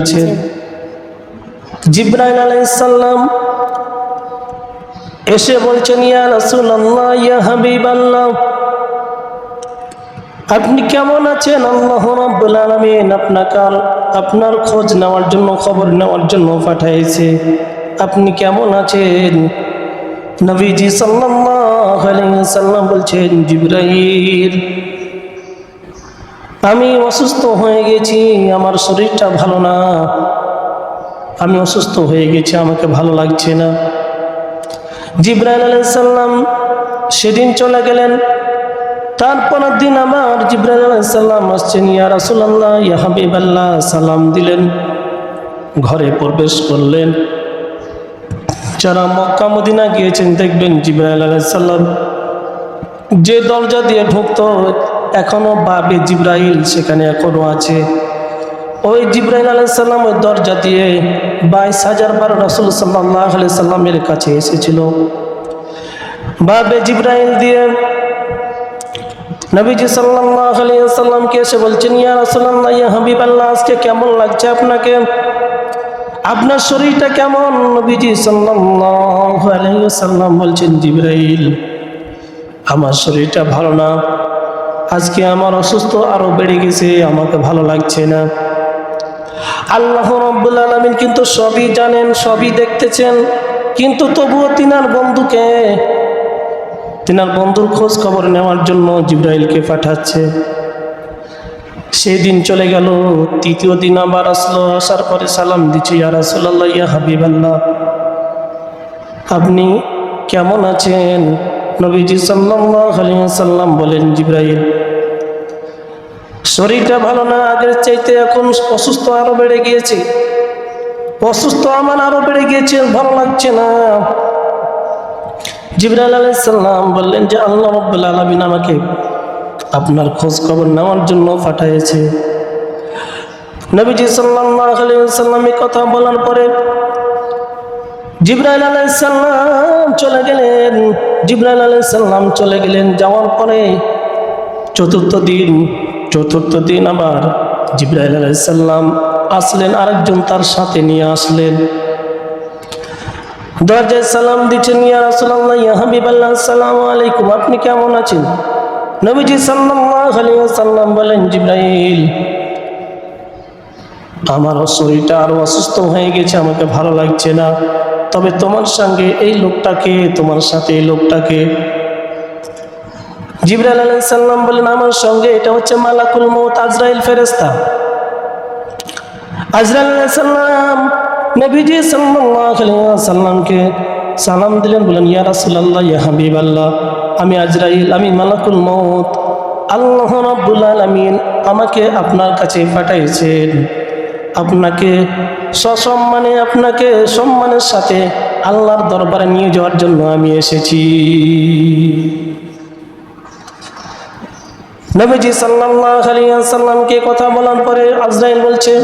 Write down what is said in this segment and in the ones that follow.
আছে। জিবরাইল আলাইহিস সালাম এসে বলছেন, ইয়া রাসূলুল্লাহ, ইয়া হাবিবাল্লাহ, আপনি কেমন আছেন? আল্লাহ রাব্বুল আলামিন আপনার খোঁজ নেওয়ার জন্য, খবর নেওয়ার জন্য পাঠাইছে। আপনি কেমন আছেন? নবীজি সাল্লাল্লাহু আলাইহি ওয়াসাল্লাম বলছেন, জিবরাইল, আমি অসুস্থ হয়ে গেছি, আমার শরীরটা ভালো না, আমি অসুস্থ হয়ে গেছি, আমাকে ভালো লাগছে না। জিবরাইল আলাইহিস সালাম সেদিন চলে গেলেন। তারপরের দিন আবার জিবরাইল আলাইহিস সালাম আসছেন, ইয়া রাসূলুল্লাহ, ইয়া হাবিবাল্লাহ, সালাম দিলেন, ঘরে প্রবেশ করলেন। যারা মক্কা মদিনা গিয়েছেন দেখবেন জিবরাইল আলাইহিস সালাম যে দরজা দিয়ে ঢুকতো, এখনো বাবে জিবরাইল সেখানে এখনো আছে। ওই জিবরাইল আলাইহিস সালাম ওই দরজা দিয়ে 22,000 বার রাসূল সাল্লাল্লাহু আলাইহি সাল্লামের কাছে এসেছিল। বাবে জিবরাইল দিয়ে নবীজি সাল্লাল্লাহু আলাইহি ওয়াসাল্লামকে এসে বলছেন, ইয়া রাসূলুল্লাহ, ইয়া হাবিবাল্লাহ, আজকে কেমন লাগছে আপনাকে? আপনার শরীরটা কেমন? নবীজি সাল্লাল্লাহু আলাইহি ওয়াসাল্লাম বলছেন, জিবরাইল, আমার শরীরটা ভালো না, আজকে আমার অসুস্থ আরো বেড়ে গেছে, আমাকে ভালো লাগছে না। আল্লাহ রাব্বুল আলামিন কিন্তু সবই জানেন, সবই দেখতেছেন, কিন্তু তবুও তিনার বন্ধুর খোঁজ খবর নেওয়ার জন্য জিবরাইলকে পাঠাচ্ছে। সেদিন চলে গেল। তৃতীয় দিন আবার আসলো। আসার পরে সালাম দিচ্ছে, ইয়া রাসূলুল্লাহ, ইয়া হাবিবাল্লাহ, আপনি কেমন আছেন? নবীজি সাল্লাল্লাহু আলাইহি ওয়াসাল্লাম বলেন, জিবরাইল, শরীরটা ভালো না, আগের চাইতে এখন অসুস্থ আরো বেড়ে গিয়েছে, অসুস্থ আমার আরো বেড়ে গিয়েছে, ভালো লাগছে না। জিবরাইল আলাইহিস সালাম বললেন যে আল্লাহ রাব্বুল আলামিন আমাকে আপনার খোঁজ খবর নেওয়ার জন্য পাঠিয়েছে। নবীজি সাল্লাল্লাহু আলাইহি ওয়াসাল্লাম এই কথা বলার পরে জিবরাইল আলাইহিস সালাম চলে গেলেন। জিবরাইল আলাইহিস সালাম চলে গেলেন। যাওয়ার পরে চতুর্থ দিন আবার জিবরাইল আলাইহিস সালাম আসলেন, আরেকজন তার সাথে নিয়ে আসলেন। দরজায় সালাম দিচ্ছেন, ইয়া রাসূলুল্লাহ, ইয়া হাবিবাল্লাহ, আসসালামু আলাইকুম, আপনি কেমন আছেন? নবীজি সাল্লাল্লাহু আলাইহি ওয়াসাল্লাম বলেন, জিবরাইল, আমার শরীরটা আরো অসুস্থ হয়ে গেছে, আমাকে ভালো লাগছে না, তবে তোমার সাথে এই লোকটাকে। জিবরাইল আলাইহিস সালাম বলেন, আমার সঙ্গে এটা হচ্ছে মালাকুল মউত, আজরাইল ফেরেশতা। আজরাইল আলাইহিস সালাম নবীজি সাল্লাল্লাহু আলাইহি ওয়াসাল্লামকে সালাম দিলেন, বলেন, ইয়া রাসূলুল্লাহ, ইয়া হাবিবাল্লাহ, আমি আজরাইল, আমি মালাকুল মউত, আল্লাহ রাব্বুল আলামিন আমাকে আপনার কাছে পাঠিয়েছেন, আপনাকে সম্মানের সাথে আল্লাহর দরবারে নিয়ে যাওয়ার জন্য আমি এসেছি। নবীজি সাল্লাল্লাহু আলাইহি ওয়াসাল্লামকে কথা বলার পরে আজরাইল বলছে,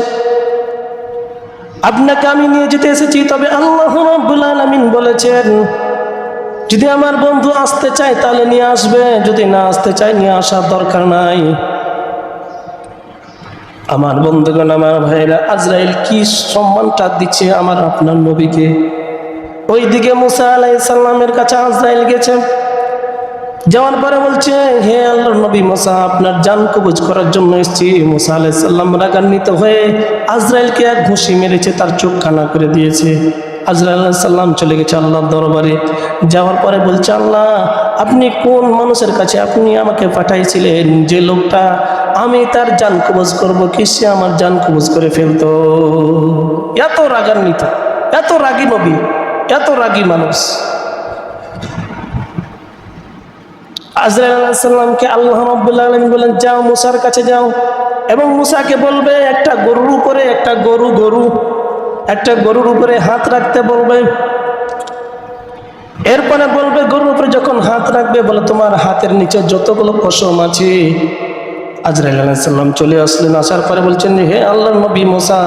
আপনাকে আমি নিয়ে যেতে এসেছি, তবে আল্লাহ রাব্বুল আলামিন বলেছেন যদি আমার বন্ধু আসতে চায় তাহলে নিয়ে আসবে, যদি না আসতে চায় নিয়ে আসার দরকার নাই। আমার বন্ধুগণ, আমার ভাইরা, আজরাইল কি সম্মানটা দিচ্ছে আপনার নবীকে। ওইদিকে মুসা আলাইহিস সালামের কাছে আজরাইল গেছে। যাওয়ার পরে বলছে, হে আল্লাহর নবী মুসা, আপনার জান কবজ করার জন্য এসেছি। মুসা আলাইহিস সালাম রাগান্বিত হয়ে আজরাইলকে এক ঘুষি মেরেছে, তার চোখ কানা করে দিয়েছে। আজরাইল আলাইহিস সালাম চলে গেছে আল্লাহর দরবারে। যাওয়ার পরে বলছে, আল্লাহ, আপনি কোন মানুষের কাছে আপনি আমাকে পাঠাইছিলেন, যে লোকটা আমি তার জান কবজ করবো, কি সে আমার জান কবজ করে ফেলতো? এত রাগান্বিত, এত রাগী নবী, এত রাগী মানুষ। আজরাইল আলাইহিস সালামকে আল্লাহ রাব্বুল আলামিন বলেন, যাও মুসার কাছে যাও এবং মুসাকে বলবে একটা গরুর উপরে হাত রাখতে বলবে। এরপরে বলবে, গরুর উপরে যখন হাত রাখবে, বলে তোমার হাতের নিচে যতগুলো পশম আছে। আজরাইল আলাইহিস সালাম চলে আসলেন। আসার পরে বলছেন, হে আল্লাহর নবী মুসা,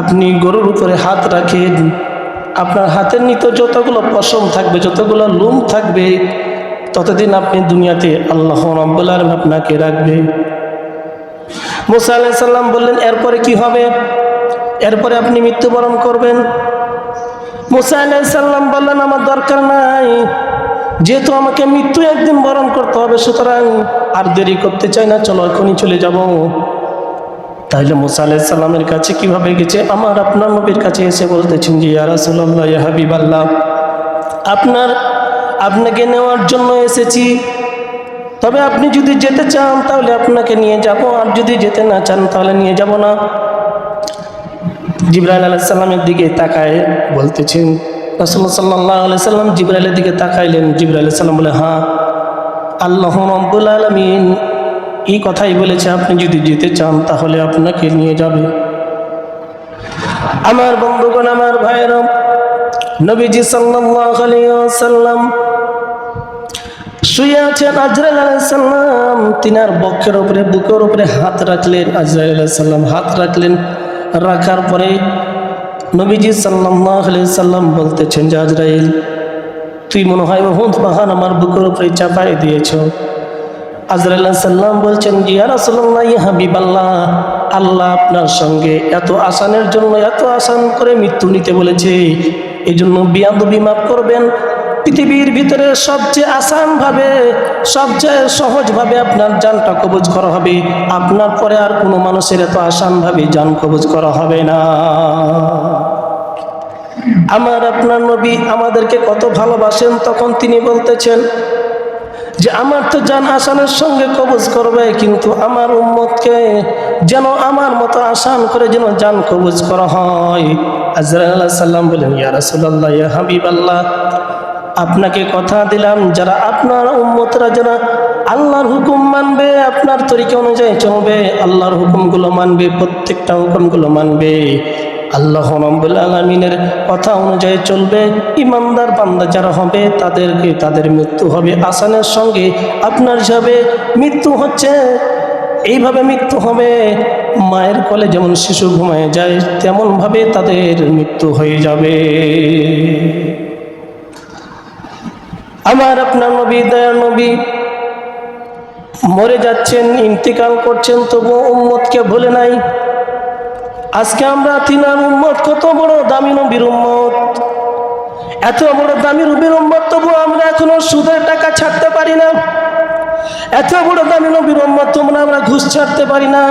আপনি গরুর উপরে হাত রাখেন, আপনার হাতের নিচে যতগুলো পশম থাকবে, যতগুলো লোম থাকবে, ততদিন আপনি দুনিয়াতে আল্লাহ রাব্বুল আলামিন আপনাকে রাখবে। মুসা আলাইহিস সালাম বললেন, এরপরে কি হবে? এরপরে আপনি মৃত্যুবরণ করবেন। মুসা আলাইহিস সালাম বললেন, আমার দরকার নাই, যেহেতু আমাকে মৃত্যু একদিন বরণ করতে হবে, সুতরাং আর দেরি করতে চাই না, চলো এখনই চলে যাব। তাইলে মুসা আলাইহিস সালামের কাছে কিভাবে গেছে? আমার আপনার নবীর কাছে এসে বলতেছেন যে ইয়া রাসূলুল্লাহ, ইয়া হাবিবাল্লাহ, আপনাকে নেওয়ার জন্য এসেছি, তবে আপনি যদি যেতে চান তাহলে আপনাকে নিয়ে যাব, আর যদি যেতে না চান তাহলে নিয়ে যাব না। জিবরাইল আলাইহিস সালামের দিকে তাকায় বলতেছেন, রাসূলুল্লাহ সাল্লাল্লাহু আলাইহি সাল্লাম জিবরাইলের দিকে তাকাইলেন। জিবরাইল আলাইহিস সালাম বলে, হ্যাঁ, আল্লাহ রাব্বুল আলামিন এই কথাই বলেছে, আপনি যদি যেতে চান তাহলে আপনাকে নিয়ে যাবে। আমার বন্ধুগণ, আমার ভাইরা, নবীজি সাল্লাল্লাহু আলাইহি ওয়াসাল্লাম শুয়ে আছেন। আজরাইল আলাইহিস সালাম তিনার বক্ষের উপরে, বুকের উপরে হাত রাখলেন। আজরাইল আলাইহিস সালাম হাত রাখলেন। রাখার পরে নবীজি সাল্লাল্লাহু আলাইহি সাল্লাম বলতেছেন যে আজরাইল, তুই মনে হয় বহুত বাহান আমার বুকের উপরে চাপাই দিয়েছ। আজরাইল আলাইহিস সালাম বলছেন, ইয়া রাসূলুল্লাহ, ইয়া হাবিবাল্লাহ, আল্লাহ আপনার সঙ্গে এত আসানের জন্য এত আসান করে মৃত্যু নিতে বলেছে, এই জন্য বিয়াদবি মাফ করবেন। পৃথিবীর ভিতরে সবচেয়ে আসানভাবে, সবচেয়ে সহজভাবে আপনার জানটা কবজ করা হবে। আপনার পরে আর কোনো মানুষের এত আসানভাবে জান কবজ করা হবে না। আমার আপনার নবী আমাদেরকে কত ভালোবাসেন, তখন তিনি বলতেছেন যে আমার তো জান আসানের সঙ্গে কবজ করবে, কিন্তু আমার উম্মতকে যেন আমার মতো আসান করে যেন জান কবজ করা হয়। আজরাইল আলাইহিস সালাম বলেন, ইয়া রাসূলুল্লাহ, ইয়া হাবিবাল্লাহ, আপনাকে কথা দিলাম, যারা আপনার উম্মতরা যারা আল্লাহর হুকুম মানবে, আপনার তরিকা অনুযায়ী চলবে, আল্লাহর হুকুমগুলো মানবে, প্রত্যেকটা হুকুমগুলো মানবে, আল্লাহ রাব্বুল আলামিনের কথা অনুযায়ী চলবে, ইমানদার বান্দা যারা হবে তাদেরকে তাদের মৃত্যু হবে আসানের সঙ্গে। আপনার হিসাবে মৃত্যু হচ্ছে এইভাবে মৃত্যু হবে, মায়ের কোলে যেমন শিশু ঘুমায় যায় তেমনভাবে তাদের মৃত্যু হয়ে যাবে। আমার আপনার নবী, দয়ার নবী মরে যাচ্ছেন, ইন্তিকাল করছেন, তবুও উম্মতকে ভুলে নাই। আজকে আমরা তিনার উম্মত, কত বড় দামি নবীর উম্মত, এত বড় দামি নবীর উম্মত, তবু আমরা এখনো সুদের টাকা ছাড়তে পারি না। এত বড় দামি নবীর উম্মত, তোমরা আমরা ঘুষ ছাড়তে পারি না।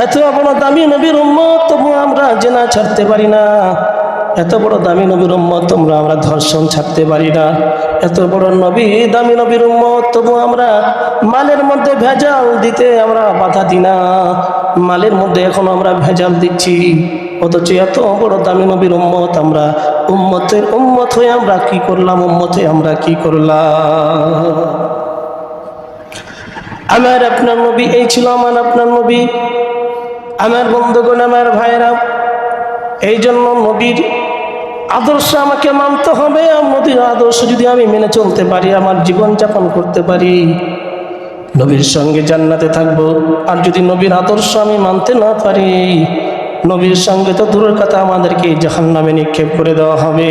এত বড় দামি নবীর উম্মত, তবু আমরা জেনা ছাড়তে পারি না। এত বড় দামি নবীর উম্মত, তোমরা আমরা ধর্ষণ ছাড়তে পারি না। এত বড় নবী, দামি নবীর উম্মত, তবু আমরা মালের মধ্যে ভেজাল দিতে আমরা বাধা দিই না। মালের মধ্যে এখন আমরা ভেজাল দিচ্ছি, অথচ এত বড় দামি নবীর উম্মত আমরা উম্মতের উম্মত হয়ে আমরা কি করলাম? উম্মতে আমরা কি করলাম? আমার আপনার নবী এই ছিল, আমার আপনার নবী। আমার বন্ধুগণ, আমার ভাইরা, এই জন্য নবীর আদর্শ আমাকে মানতে হবে। নবীর আদর্শ যদি আমি মেনে চলতে পারি, আমার জীবন যাপন করতে পারি, নবীর সঙ্গে জান্নাতে থাকবো। আর যদি নবীর আদর্শ আমি মানতে না পারি, নবীর সঙ্গে তো দূরের কথা, আমাদেরকে জাহান্নামে নিক্ষেপ করে দেওয়া হবে।